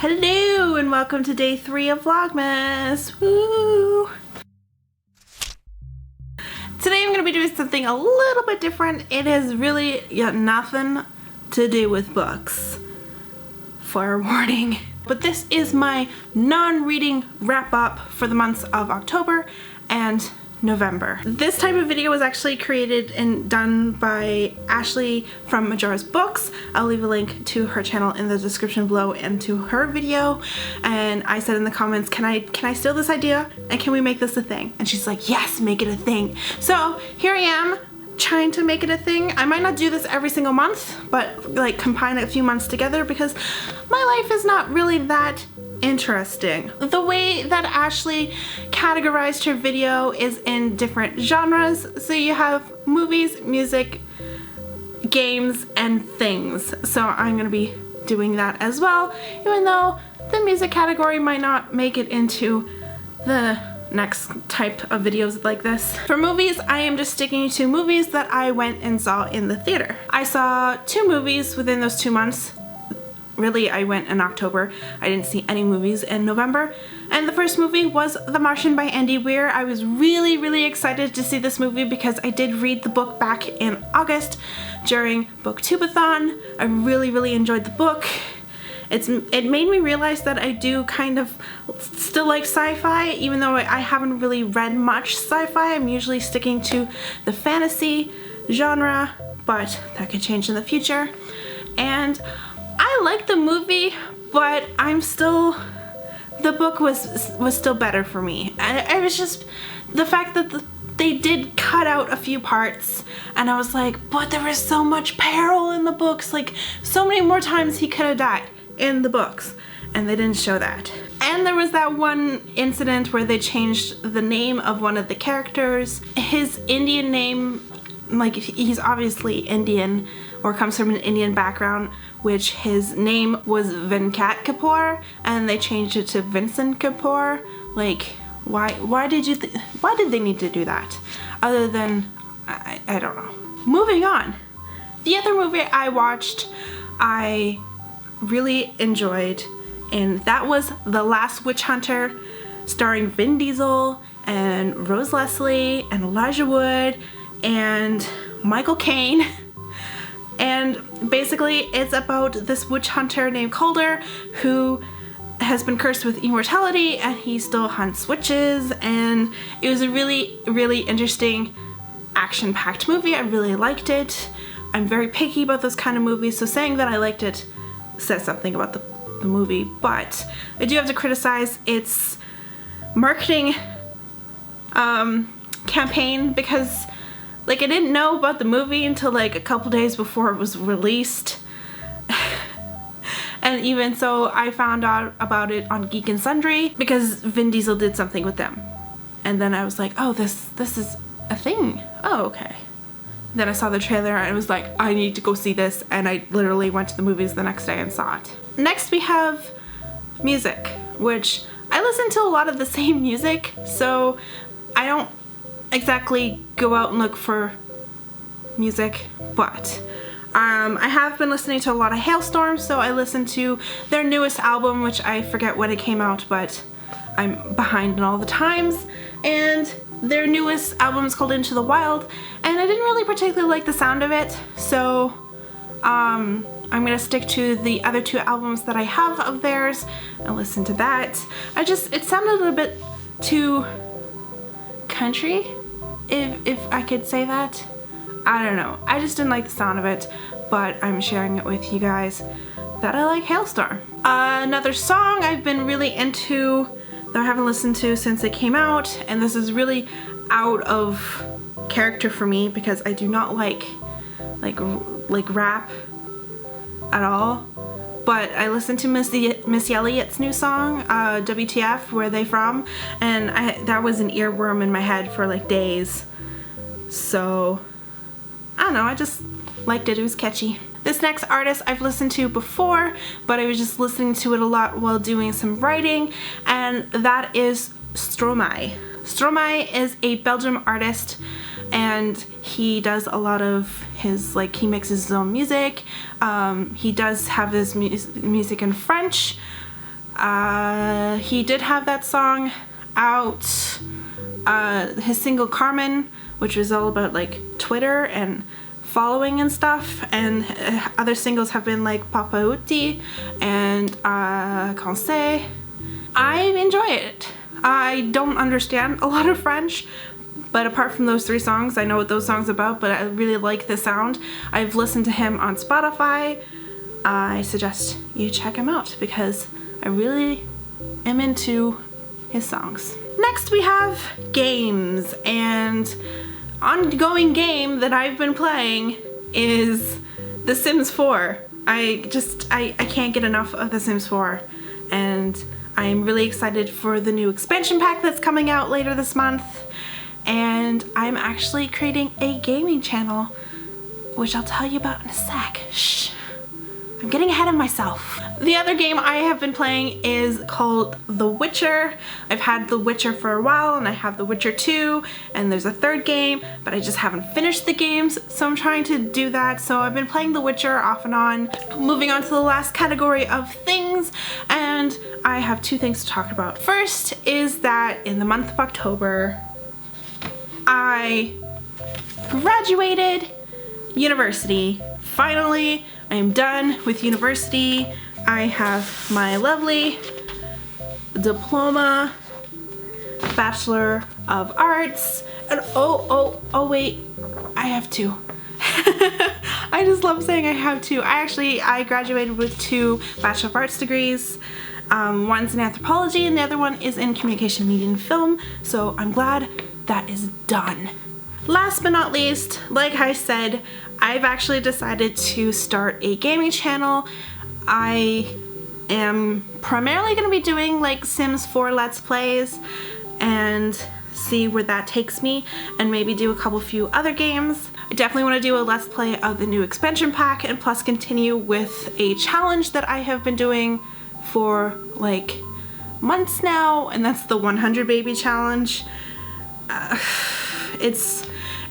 Hello and welcome to day 3 of Vlogmas. Woo! Today I'm going to be doing something a little bit different. It has really got nothing to do with books. Fair warning. But this is my non-reading wrap up for the months of October and November. This type of video was actually created and done by Ashley from Majara's Books. I'll leave a link to her channel in the description below and to her video. And I said in the comments, can I steal this idea and can we make this a thing? And she's like, yes, make it a thing. So here I am trying to make it a thing. I might not do this every single month, but like combine a few months together because my life is not really that interesting. The way that Ashley categorized her video is in different genres. So you have movies, music, games, and things. So I'm gonna be doing that as well, even though the music category might not make it into the next type of videos like this. For movies, I am just sticking to movies that I went and saw in the theater. I saw 2 movies within those 2 months. Really, I went in October. I didn't see any movies in November. And the first movie was The Martian by Andy Weir. I was really excited to see this movie because I did read the book back in August during Booktubeathon. I really enjoyed the book. It made me realize that I do kind of still like sci-fi, even though I haven't really read much sci-fi. I'm usually sticking to the fantasy genre, but that could change in the future. And I liked the movie, but the book was still better for me. And it was just the fact that they did cut out a few parts, and I was like, but there was so much peril in the books, like so many more times he could have died in the books, and they didn't show that. And there was that one incident where they changed the name of one of the characters. His Indian name, like he's obviously Indian or comes from an Indian background, which his name was Venkat Kapoor, and they changed it to Vincent Kapoor. Like, why did they need to do that? Other than, I don't know. Moving on. The other movie I watched, I really enjoyed, and that was The Last Witch Hunter, starring Vin Diesel and Rose Leslie and Elijah Wood and Michael Caine. And basically it's about this witch hunter named Calder who has been cursed with immortality, and he still hunts witches, and it was a really interesting action-packed movie. I really liked it. I'm very picky about those kind of movies, so saying that I liked it says something about the movie, but I do have to criticize its marketing campaign, because like I didn't know about the movie until like a couple days before it was released. And even so, I found out about it on Geek and Sundry because Vin Diesel did something with them. And then I was like, oh, this is a thing. Oh, okay. Then I saw the trailer and it was like, I need to go see this, and I literally went to the movies the next day and saw it. Next we have music, which I listen to a lot of the same music, so I don't exactly go out and look for music, but I have been listening to a lot of Hailstorm, so I listened to their newest album, which I forget when it came out, but I'm behind in all the times, and their newest album is called Into the Wild, and I didn't really particularly like the sound of it, so I'm gonna stick to the other 2 albums that I have of theirs and listen to that. It sounded a little bit too country, if I could say that. I don't know. I just didn't like the sound of it, but I'm sharing it with you guys that I like Hailstorm. Another song I've been really into that I haven't listened to since it came out, and this is really out of character for me because I do not like rap at all. But I listened to Missy Elliott's new song, WTF, Where They From, and that was an earworm in my head for like days. So, I don't know, I just liked it. It was catchy. This next artist I've listened to before, but I was just listening to it a lot while doing some writing, and that is Stromae. Stromae is a Belgian artist, and he does a lot of his, like, he mixes his own music. He does have his music in French, He did have that song out, his single Carmen, which was all about like Twitter and following and stuff, and other singles have been like Papa Uti and Conseil. I enjoy it. I don't understand a lot of French, but apart from those 3 songs, I know what those songs are about, but I really like the sound. I've listened to him on Spotify. I suggest you check him out because I really am into his songs. Next we have games, and ongoing game that I've been playing is The Sims 4. I can't get enough of The Sims 4, and I'm really excited for the new expansion pack that's coming out later this month, and I'm actually creating a gaming channel, which I'll tell you about in a sec. Shh. I'm getting ahead of myself. The other game I have been playing is called The Witcher. I've had The Witcher for a while, and I have The Witcher 2, and there's a 3rd game, but I just haven't finished the games, so I'm trying to do that. So I've been playing The Witcher off and on. Moving on to the last category of things, and I have 2 things to talk about. First is that in the month of October, I graduated university. Finally, I am done with university. I have my lovely diploma, Bachelor of Arts, and oh wait, I have 2. I just love saying I have 2. I graduated with 2 Bachelor of Arts degrees. One's in anthropology and the other one is in communication, media, and film, so I'm glad that is done. Last but not least, like I said, I've actually decided to start a gaming channel. I am primarily going to be doing like Sims 4 Let's Plays and see where that takes me, and maybe do a few other games. I definitely want to do a Let's Play of the new expansion pack, and plus continue with a challenge that I have been doing for like months now, and that's the 100 baby challenge.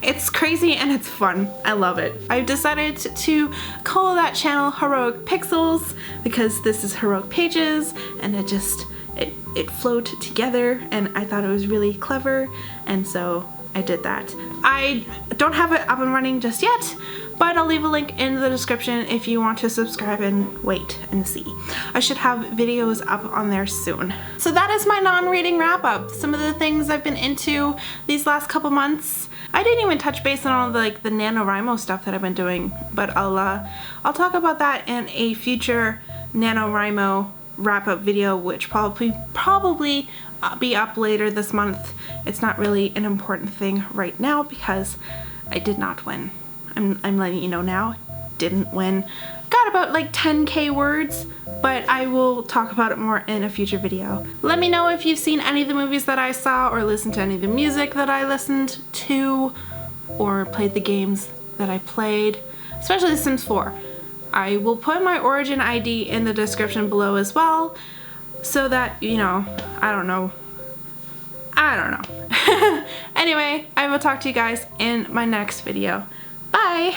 It's crazy and it's fun. I love it. I've decided to call that channel Heroic Pixels because this is Heroic Pages, and it flowed together, and I thought it was really clever, and so I did that. I don't have it up and running just yet, but I'll leave a link in the description if you want to subscribe and wait and see. I should have videos up on there soon. So that is my non-reading wrap up. Some of the things I've been into these last couple months. I didn't even touch base on all the NaNoWriMo stuff that I've been doing, but I'll talk about that in a future NaNoWriMo wrap-up video, which probably be up later this month. It's not really an important thing right now because I did not win. I'm letting you know now, didn't win. Got about like 10k words, but I will talk about it more in a future video. Let me know if you've seen any of the movies that I saw, or listened to any of the music that I listened to, or played the games that I played, especially The Sims 4. I will put my origin ID in the description below as well, so that, you know, I don't know. Anyway, I will talk to you guys in my next video. Bye!